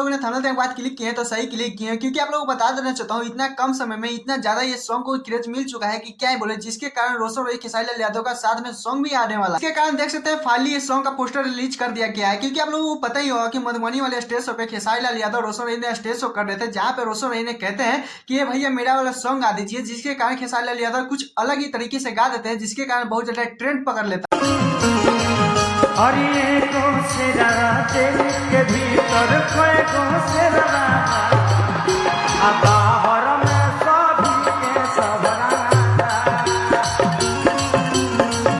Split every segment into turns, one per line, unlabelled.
लोगों ने थंबनेल के बाद क्लिक किए हैं तो सही क्लिक किए हैं, क्योंकि आप लोगों को बता देना चाहता हूँ इतना कम समय में इतना ज्यादा ये सॉन्ग को क्रेज मिल चुका है कि क्या ही बोले, जिसके कारण रोशन रोही खेसारी लाल यादव का साथ में सॉन्ग भी आने वाला है। इसके कारण देख सकते हैं फाइनली ये सॉन्ग का पोस्टर रिलीज कर दिया गया है, क्योंकि आप लोगों को पता ही होगा कि मधुबनी वाले स्टेज शो पे खेसारी लाल यादव रोशन रोही ने स्टेज शो कर रहे थे, जहाँ पे रोशन रोही ने कहते हैं कि ये भैया मेरा वाला सॉन्ग गा दीजिए, जिसके कारण खेसारी लाल यादव कुछ अलग ही तरीके से गा देते हैं, जिसके कारण बहुत ज्यादा ट्रेंड पकड़ लेता है।
और ये को से दिल के भीतर कोई को से बाहर में सभी के सबरा।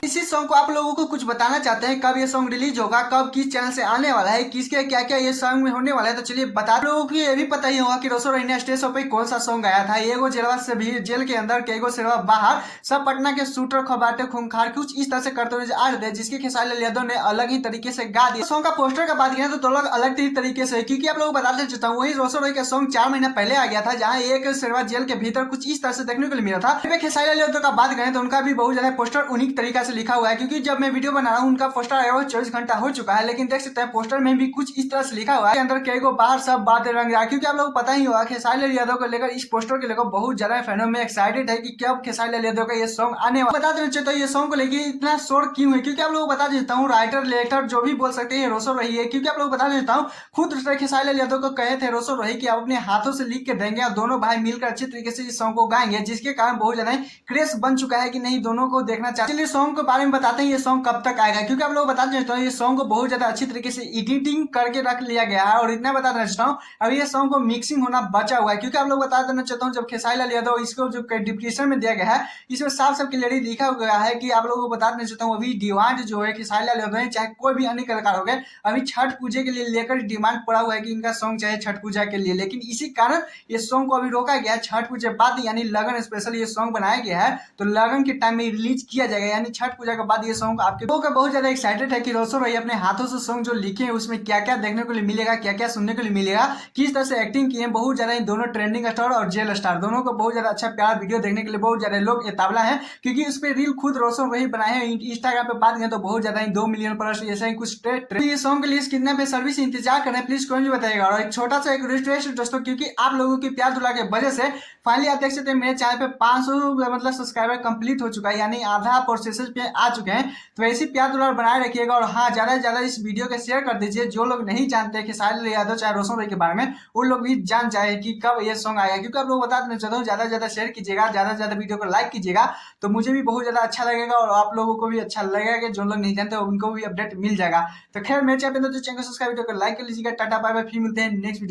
इसी सॉन्ग को आप लोगों को कुछ बताना चाहते हैं कब ये सॉन्ग रिलीज होगा, कब किस चैनल से आने वाला है, किसके क्या क्या ये सॉन्ग में होने वाला है, तो चलिए बता लोगों को ये भी पता ही होगा कि रोशन रोही ने स्टेज शो पे कौन सा सॉन्ग गाया था। एगो जेलवा से भी जेल के अंदर केगो सेवा बाहर, सब पटना के शूटर खबाटे खूंखार कुछ इस तरह से करते हुए आ रहे थे, जिसके खेसारी लाल यादव ने अलग ही तरीके से गा दिया। सॉन्ग का पोस्टर का बात करें तो अलग अलग तरीके से, क्योंकि आप लोगों को बताना चाहता हूँ वही रोशन रोही का सॉन्ग 4 महीना पहले आ गया था, जहाँ एक सेवा जेल के भीतर कुछ इस तरह से देखने को मिला था। खेसारी लाल यादव का बात करें तो उनका भी बहुत ज्यादा पोस्टर उन्हीं तरीका से लिखा हुआ है, क्योंकि जब मैं वीडियो बना रहा हूँ उनका पोस्टर आया हुआ 24 घंटा हो चुका है, लेकिन देख सकते हैं पोस्टर में भी कुछ इस तरह से लिखा हुआ है, अंदर कई को बाहर सब बातें रंग रहा। क्योंकि आप लोग पता ही होगा खेसारी लाल यादव को लेकर इस पोस्टर को लेकर बहुत ज्यादा फैनों में एक्साइटेड है कि कब खेसारी लाल यादव का ये सॉन्ग आने वाला। बता देना चाहता हूँ ये सॉन्ग को लेकर इतना शोर क्यों है, क्योंकि आप लोग बता देता हूँ राइटर डायरेक्टर जो भी बोल सकते हैं रोशन रोही है, क्योंकि आप लोग बता देता हूँ खुद खेसारी लाल यादव को कहे थे रोशन रोही कि आप अपने हाथों से लिख के देंगे और दोनों भाई मिलकर अच्छे तरीके से इस सॉन्ग को गाएंगे, जिसके कारण बहुत ज्यादा क्रेज बन चुका है कि नहीं दोनों को देखना चाहते। चलिए सॉन्ग के बारे में बताते हैं ये सॉन्ग कब तक आएगा, क्योंकि आप लोग बता देता हूँ ये सॉन्ग को बहुत ज्यादा अच्छी तरीके से एडिटिंग करके रख लिया गया है, और इतना बता देना चाहता हूँ अभी ये सॉन्ग को मिक्सिंग होना बचा हुआ है। क्योंकि आप लोग बता देना चाहता हूँ जब खेसारी लाल यादव इसको जो डिस्क्रिप्शन में दिया गया है इसमें साफ साफ क्लियरली लिखा गया है कि आप लोगों को बता देना चाहता हूँ अभी डिमांड जो है खेसारी लाल यादव चाहे कोई भी अन्य कलाकार हो गए अभी छठ पूजा के लिए लेकर डिमांड पड़ा हुआ है कि इनका सॉन्ग चाहे छठ पूजा के लिए, लेकिन इसी कारण ये सॉन्ग को अभी रोका गया है। छठ पूजा बाद यानी लगन स्पेशल ये सॉन्ग बनाया गया है, तो लगन के टाइम में रिलीज किया जाएगा, यानी छठ पूजा के बाद ये सॉन्ग आपके लोगों का बहुत ज्यादा एक्साइटेड है कि रोशन रोही अपने हाथों से सॉन्ग जो लिखे हैं उसमें क्या क्या देखने को मिलेगा, क्या क्या सुनने को मिलेगा, किस तरह से एक्टिंग की है। बहुत ज्यादा इन दोनों ट्रेंडिंग स्टार और जेल स्टार दोनों को बहुत ज्यादा अच्छा प्यार वीडियो देखने के लिए बहुत ज्यादा लोग एतावला है, क्योंकि उस पर रील खुद रोशन रोही बनाए हैं। इंस्टाग्राम पे बात करें तो बहुत ज्यादा 2 मिलियन प्लस ऐसा ही कुछ ये सॉन्ग के लिए कितना पे सर्विस इंतजार कर रहे हैं प्लीज कमेंट में बताइएगा। और एक छोटा सा एक रिक्वेस्ट दोस्तों, क्योंकि आप लोगों की प्यार दुला के वजह से फाइनली आप देख सकते हैं मेरे चैनल पे 500 मतलब सब्सक्राइबर कंप्लीट हो चुका है, यानी आधा प्रोसेस पे आ चुके हैं। तो ऐसी प्यार दुलार बनाए रखिएगा, और हाँ ज्यादा से ज्यादा इस वीडियो को शेयर कर दीजिए। जो लोग नहीं जानते खेसारी लाल यादव चाहे रोशन रोही के बारे में उन लोग भी जान जाए कि कब ये सॉन्ग आएगा, क्योंकि आप लोग बता देना चाहता हूँ ज्यादा से ज्यादा शेयर कीजिएगा, ज्यादा से ज्यादा वीडियो को लाइक कीजिएगा, तो मुझे भी बहुत ज्यादा अच्छा लगेगा और आप लोगों को भी अच्छा लगेगा कि जो लोग नहीं जानते उनको भी अपडेट मिल जाएगा। तो खैर मेरे चैनल पे तो चैनल सब्सक्राइब वीडियो को लाइक कर लीजिएगा। टाटा बाय बाय, फिर मिलते हैं नेक्स्ट वीडियो।